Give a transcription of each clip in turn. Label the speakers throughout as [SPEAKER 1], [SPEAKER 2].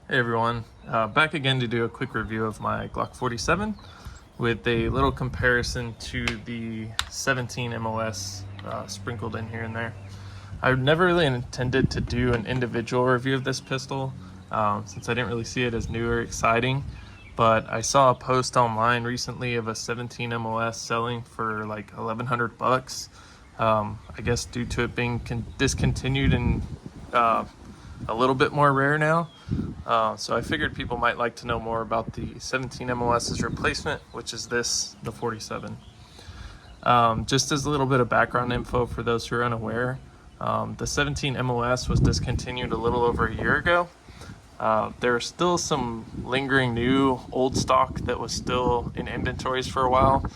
[SPEAKER 1] Hey everyone, back again to do a quick review of my Glock 47 with a little comparison to the 17 MOS sprinkled in here and there. I never really intended to do an individual review of this pistol since I didn't really see it as new or exciting, but I saw a post online recently of a 17 MOS selling for like 1,100 bucks. I guess due to it being discontinued and a little bit more rare now. So I figured people might like to know more about the 17 MOS's replacement, which is the 47. Just as a little bit of background info for those who are unaware, the 17 MOS was discontinued a little over a year ago. There are still some lingering new old stock that was still in inventories for a while,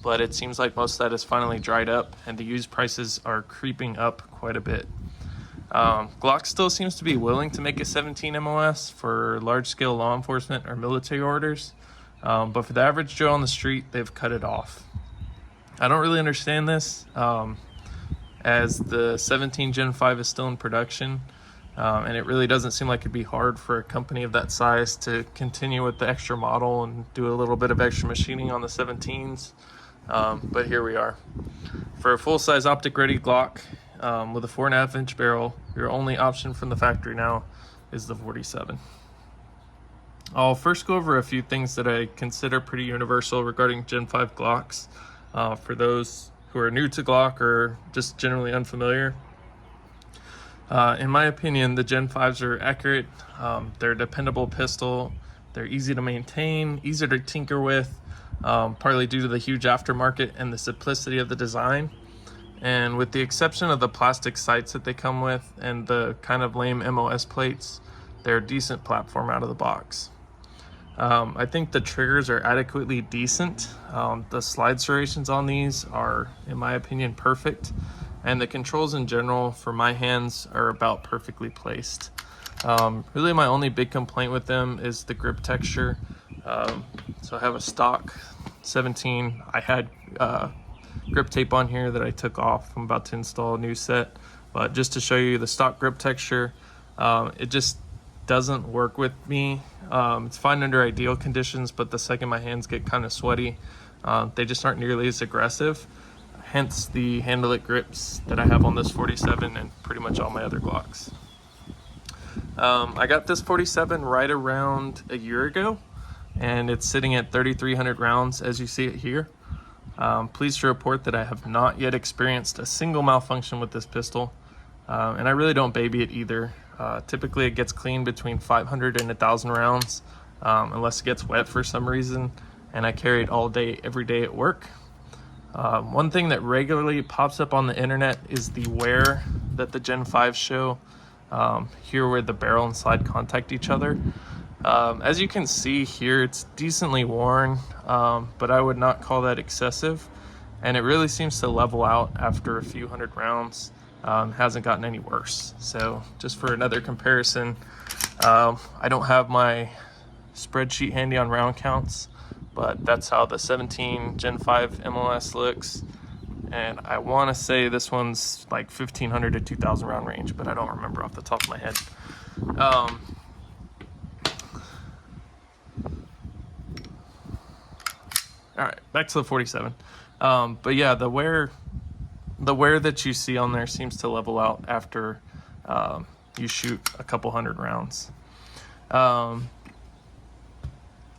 [SPEAKER 1] but it seems like most of that has finally dried up and the used prices are creeping up quite a bit. Glock still seems to be willing to make a 17 MOS for large-scale law enforcement or military orders, but for the average Joe on the street, they've cut it off. I don't really understand this, as the 17 Gen 5 is still in production, and it really doesn't seem like it'd be hard for a company of that size to continue with the extra model and do a little bit of extra machining on the 17s, but here we are. For a full-size optic-ready Glock, with a 4.5-inch barrel, your only option from the factory now is the 47. I'll first go over a few things that I consider pretty universal regarding Gen 5 Glocks, for those who are new to Glock or just generally unfamiliar. In my opinion, the Gen 5s are accurate. They're a dependable pistol. They're easy to maintain, easy to tinker with, partly due to the huge aftermarket and the simplicity of the design. And with the exception of the plastic sights that they come with and the kind of lame MOS plates, they're a decent platform out of the box. I think the triggers are adequately decent. The slide serrations on these are, in my opinion, perfect. And the controls in general for my hands are about perfectly placed. Really my only big complaint with them is the grip texture. So I have a stock 17. I had grip tape on here that I took off. I'm about to install a new set, but just to show you the stock grip texture, it just doesn't work with me. It's fine under ideal conditions, but the second my hands get kind of sweaty, they just aren't nearly as aggressive, hence the handle it grips that I have on this 47 and pretty much all my other Glocks. I got this 47 right around a year ago, and it's sitting at 3,300 rounds as you see it here. Pleased to report that I have not yet experienced a single malfunction with this pistol, and I really don't baby it either. Typically it gets clean between 500 and 1,000 rounds, unless it gets wet for some reason, and I carry it all day, every day at work. One thing that regularly pops up on the internet is the wear that the Gen 5 show, here where the barrel and slide contact each other. As you can see here, it's decently worn, but I would not call that excessive, and it really seems to level out after a few hundred rounds. Hasn't gotten any worse. So just for another comparison, I don't have my spreadsheet handy on round counts, but that's how the 17 Gen 5 MOS looks, and I want to say this one's like 1,500 to 2,000 round range, but I don't remember off the top of my head. All right, back to the 47. But yeah, the wear that you see on there seems to level out after you shoot a couple hundred rounds.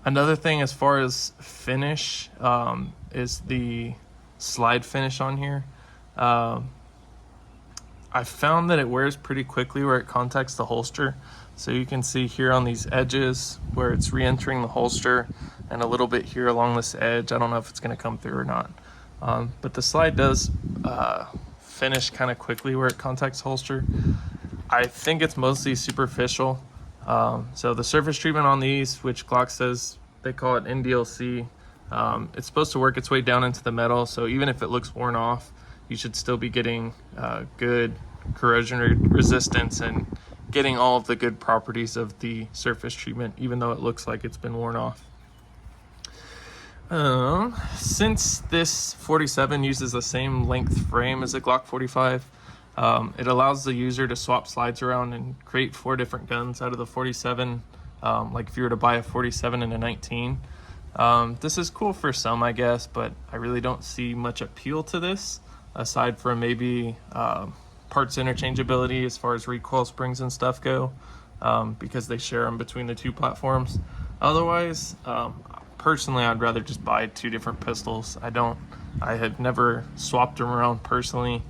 [SPEAKER 1] Another thing as far as finish is the slide finish on here. I found that it wears pretty quickly where it contacts the holster. So you can see here on these edges where it's re-entering the holster, and a little bit here along this edge. I don't know if it's going to come through or not. But the slide does finish kind of quickly where it contacts holster. I think it's mostly superficial. So the surface treatment on these, which Glock says they call it NDLC, it's supposed to work its way down into the metal. So even if it looks worn off, you should still be getting good corrosion resistance and getting all of the good properties of the surface treatment, even though it looks like it's been worn off. Since this 47 uses the same length frame as the Glock 45, it allows the user to swap slides around and create 4 different guns out of the 47 Like if you were to buy a 47 and a 19, this is cool for some, I guess, but I really don't see much appeal to this aside from maybe parts interchangeability as far as recoil springs and stuff go, because they share them between the two platforms. Otherwise, personally, I'd rather just buy two different pistols. I have never swapped them around personally.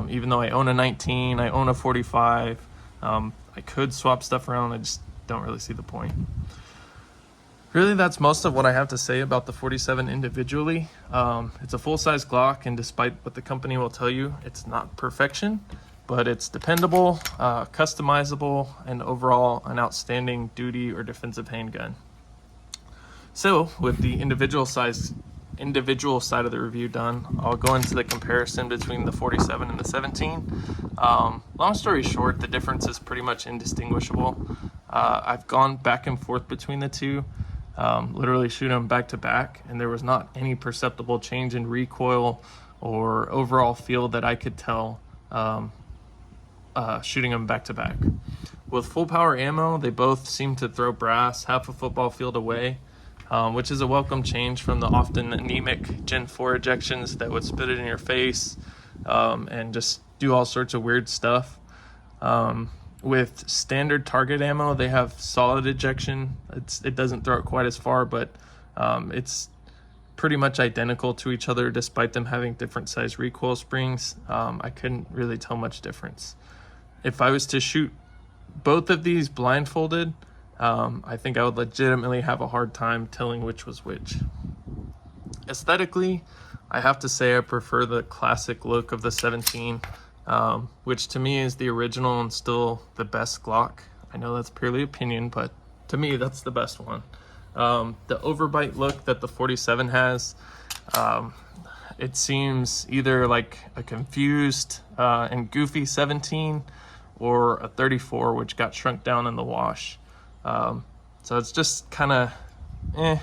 [SPEAKER 1] Even though I own a 19, I own a 45, I could swap stuff around. I just don't really see the point. Really, that's most of what I have to say about the 47 individually. It's a full-size Glock, and despite what the company will tell you, it's not perfection, but it's dependable, customizable, and overall an outstanding duty or defensive handgun. So, with the individual side of the review done, I'll go into the comparison between the 47 and the 17. Long story short, the difference is pretty much indistinguishable. I've gone back and forth between the two. Literally shoot them back to back, and there was not any perceptible change in recoil or overall feel that I could tell shooting them back to back. With full power ammo, they both seem to throw brass half a football field away, which is a welcome change from the often anemic Gen 4 ejections that would spit it in your face and just do all sorts of weird stuff. With standard target ammo, they have solid ejection. It doesn't throw it quite as far, but it's pretty much identical to each other despite them having different size recoil springs. I couldn't really tell much difference. If I was to shoot both of these blindfolded, I think I would legitimately have a hard time telling which was which. Aesthetically, I have to say I prefer the classic look of the 17. Which to me is the original and still the best Glock. I know that's purely opinion, but to me that's the best one. The overbite look that the 47 has, it seems either like a confused and goofy 17 or a 34 which got shrunk down in the wash. So it's just kind of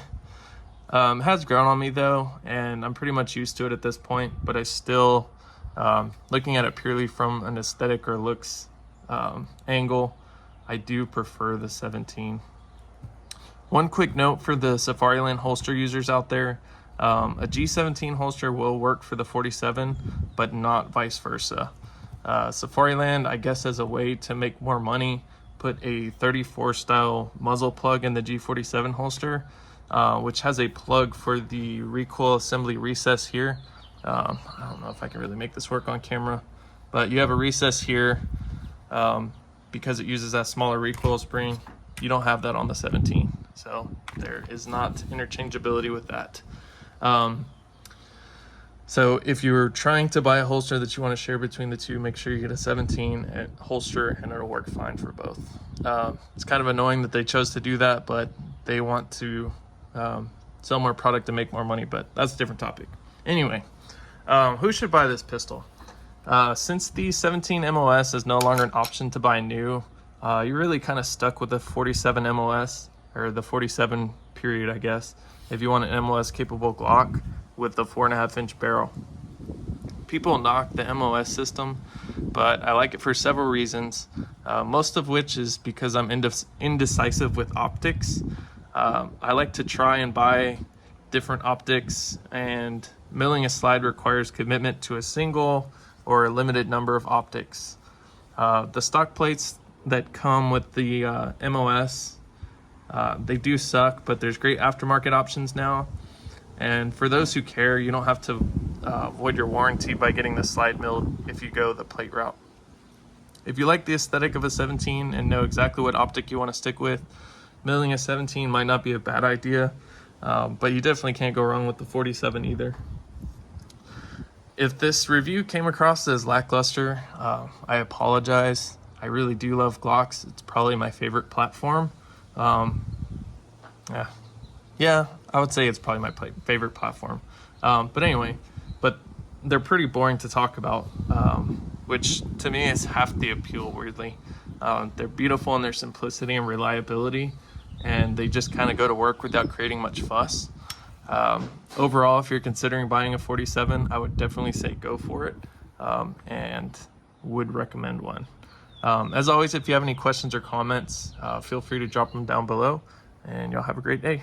[SPEAKER 1] has grown on me though, and I'm pretty much used to it at this point, but I still looking at it purely from an aesthetic or looks angle, I do prefer the 17. One quick note for the Safariland holster users out there, a G17 holster will work for the 47, but not vice versa. Safariland, I guess as a way to make more money, put a 34 style muzzle plug in the G47 holster, which has a plug for the recoil assembly recess here. I don't know if I can really make this work on camera, but you have a recess here because it uses that smaller recoil spring. You don't have that on the 17, so there is not interchangeability with that. So if you're trying to buy a holster that you want to share between the two, make sure you get a 17 holster and it'll work fine for both. It's kind of annoying that they chose to do that, but they want to sell more product and make more money, but that's a different topic. Anyway, who should buy this pistol? Since the 17 MOS is no longer an option to buy new, you're really kind of stuck with the 47 MOS, or the 47 period, I guess, if you want an MOS capable Glock with the 4.5-inch barrel. People knock the MOS system, but I like it for several reasons, most of which is because I'm indecisive with optics. I like to try and buy different optics, and milling a slide requires commitment to a single or a limited number of optics. The stock plates that come with the MOS, they do suck, but there's great aftermarket options now. And for those who care, you don't have to void your warranty by getting the slide milled if you go the plate route. If you like the aesthetic of a 17 and know exactly what optic you want to stick with, milling a 17 might not be a bad idea, but you definitely can't go wrong with the 47 either. If this review came across as lackluster, I apologize. I really do love Glocks. It's probably my favorite platform. Yeah, I would say it's probably my favorite platform. But anyway, they're pretty boring to talk about, which to me is half the appeal, weirdly. They're beautiful in their simplicity and reliability, and they just kind of go to work without creating much fuss. Overall, if you're considering buying a 47, I would definitely say go for it, and would recommend one. As always, if you have any questions or comments, feel free to drop them down below, and y'all have a great day.